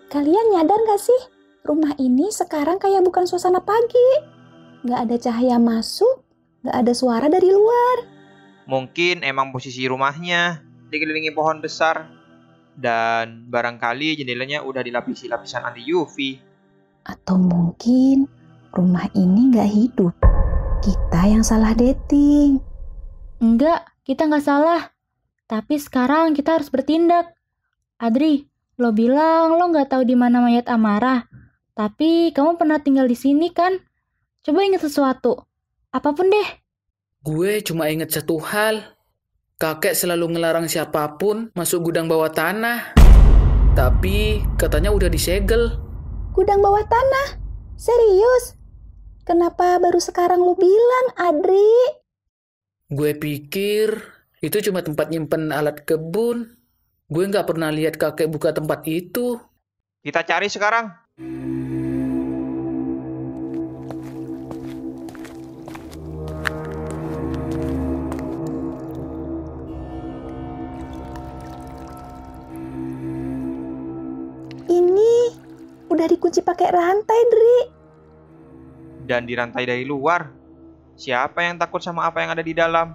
Kalian nyadar gak sih? Rumah ini sekarang kayak bukan suasana pagi. Gak ada cahaya masuk, gak ada suara dari luar. Mungkin emang posisi rumahnya dikelilingi pohon besar. Dan barangkali jendelanya udah dilapisi lapisan anti UV. Atau mungkin rumah ini gak hidup. Kita yang salah dating. Enggak, kita nggak salah. Tapi sekarang kita harus bertindak. Adri, lo bilang lo nggak tahu di mana mayat Amara. Tapi kamu pernah tinggal di sini kan? Coba ingat sesuatu. Apapun deh. Gue cuma ingat satu hal. Kakek selalu ngelarang siapapun masuk gudang bawah tanah. Tapi katanya udah disegel. Gudang bawah tanah? Serius? Kenapa baru sekarang lu bilang, Adri? Gue pikir itu cuma tempat nyimpen alat kebun. Gue nggak pernah lihat kakek buka tempat itu. Kita cari sekarang. Ini udah dikunci pakai rantai, Dri. Dan dirantai dari luar. Siapa yang takut sama apa yang ada di dalam?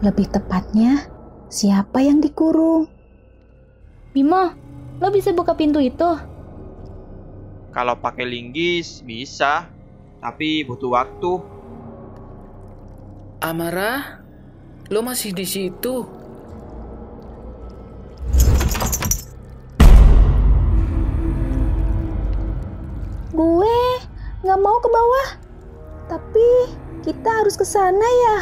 Lebih tepatnya, siapa yang dikurung? Bimo, lo bisa buka pintu itu? Kalau pakai linggis bisa, tapi butuh waktu. Amara, lo masih di situ? Gue nggak mau ke bawah. Tapi kita harus ke sana ya.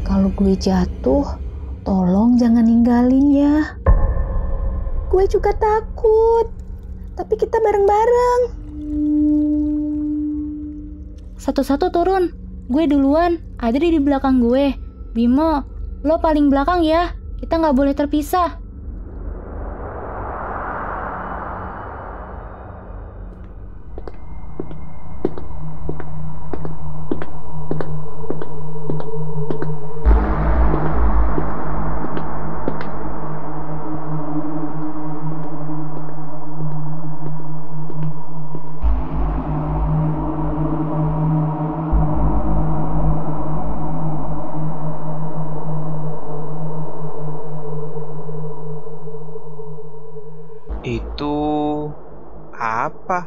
Kalau gue jatuh, tolong jangan ninggalin ya. Gue juga takut. Tapi kita bareng-bareng. Satu-satu turun. Gue duluan, Adri di belakang gue. Bimo, lo paling belakang ya. Kita nggak boleh terpisah. Itu apa?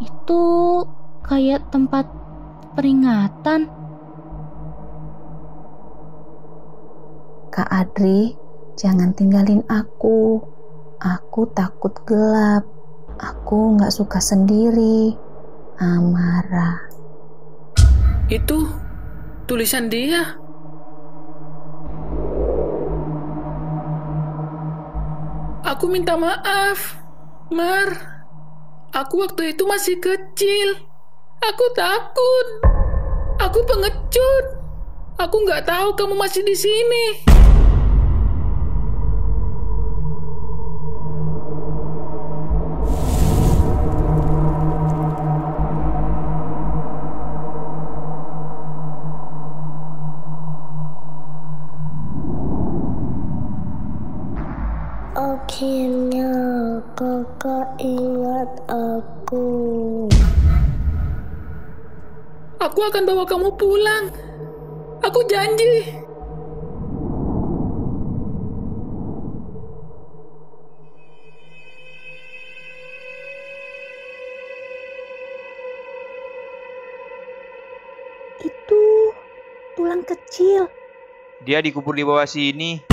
Itu kayak tempat peringatan. Kak Adri, jangan tinggalin aku. Aku takut gelap. Aku nggak suka sendiri. Amara. Itu tulisan dia. Aku minta maaf, Mar. Aku waktu itu masih kecil. Aku takut. Aku pengecut. Aku nggak tahu kamu masih di sini. Akhirnya kakak ingat aku. Aku akan bawa kamu pulang. Aku janji. Itu tulang kecil. Dia dikubur di bawah sini.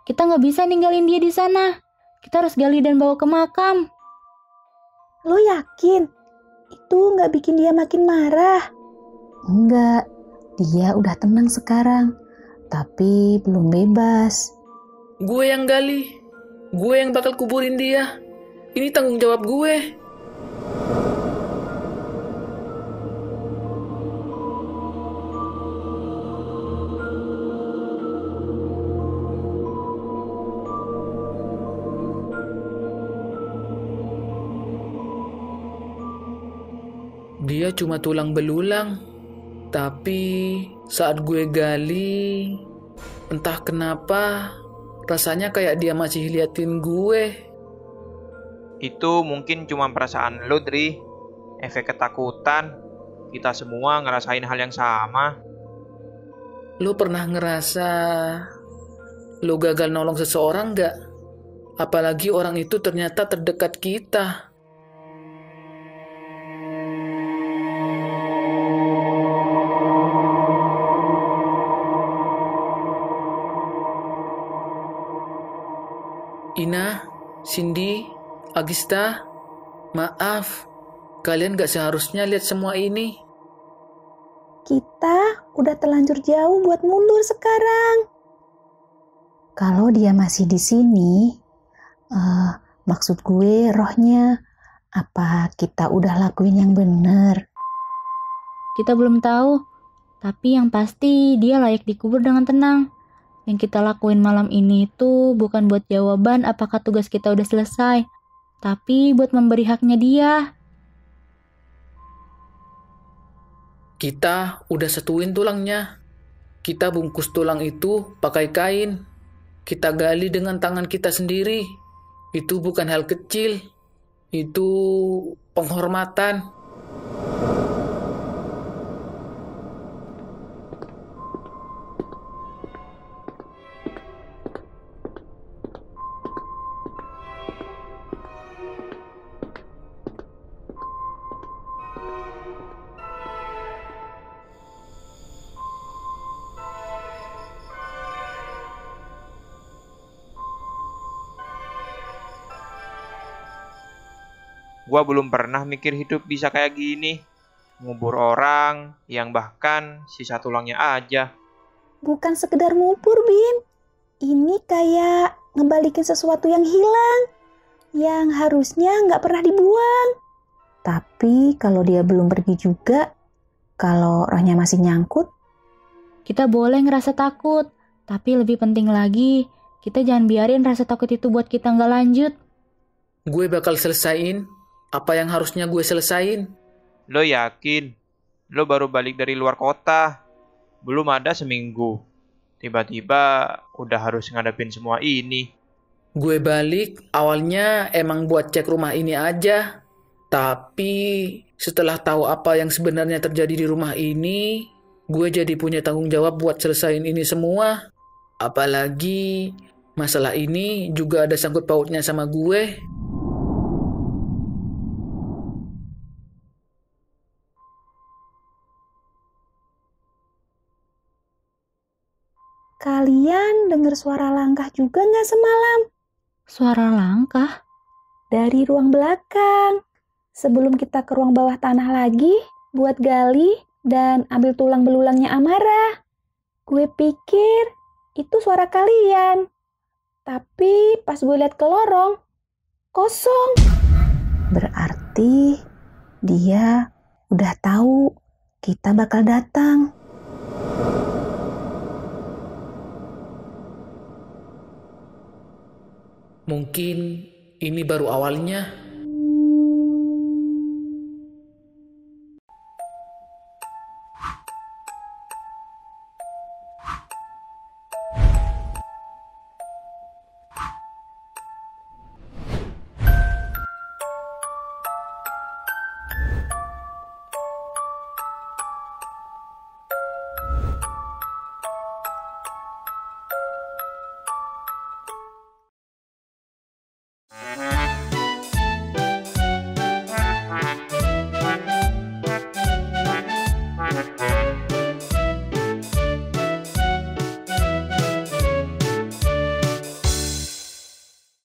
Kita nggak bisa ninggalin dia di sana. Kita harus gali dan bawa ke makam. Lo yakin? Itu nggak bikin dia makin marah? Enggak, dia udah tenang sekarang. Tapi belum bebas. Gue yang gali. Gue yang bakal kuburin dia. Ini tanggung jawab gue. Dia cuma tulang belulang. Tapi saat gue gali, entah kenapa rasanya kayak dia masih liatin gue. Itu mungkin cuma perasaan lo, Dri. Efek ketakutan. Kita semua ngerasain hal yang sama. Lo pernah ngerasa lo gagal nolong seseorang gak? Apalagi orang itu ternyata terdekat kita. Ina, Cindy, Agista, maaf, kalian gak seharusnya lihat semua ini. Kita udah terlanjur jauh buat mundur sekarang. Kalau dia masih di sini, maksud gue rohnya, apa kita udah lakuin yang bener? Kita belum tahu, tapi yang pasti dia layak dikubur dengan tenang. Yang kita lakuin malam ini itu bukan buat jawaban apakah tugas kita udah selesai, tapi buat memberi haknya dia. Kita udah satuin tulangnya. Kita bungkus tulang itu pakai kain. Kita gali dengan tangan kita sendiri. Itu bukan hal kecil. Itu penghormatan. Gua belum pernah mikir hidup bisa kayak gini. Ngubur orang yang bahkan sisa tulangnya aja. Bukan sekedar ngubur, Bin. Ini kayak ngebalikin sesuatu yang hilang. Yang harusnya nggak pernah dibuang. Tapi kalau dia belum pergi juga, kalau rohnya masih nyangkut, Kita boleh ngerasa takut, tapi lebih penting lagi, kita jangan biarin rasa takut itu buat kita nggak lanjut. Gue bakal selesain apa yang harusnya gue selesain. Lo yakin? Lo baru balik dari luar kota. Belum ada seminggu. Tiba-tiba udah harus ngadepin semua ini. Gue balik awalnya emang buat cek rumah ini aja. Tapi setelah tahu apa yang sebenarnya terjadi di rumah ini, gue jadi punya tanggung jawab buat selesain ini semua. Apalagi masalah ini juga ada sangkut pautnya sama gue. kalian dengar suara langkah juga nggak semalam? Suara langkah? Dari ruang belakang. Sebelum kita ke ruang bawah tanah lagi, buat gali dan ambil tulang belulangnya Amara. Gue pikir itu suara kalian. Tapi pas gue lihat ke lorong, kosong. Berarti dia udah tahu kita bakal datang. Mungkin ini baru awalnya.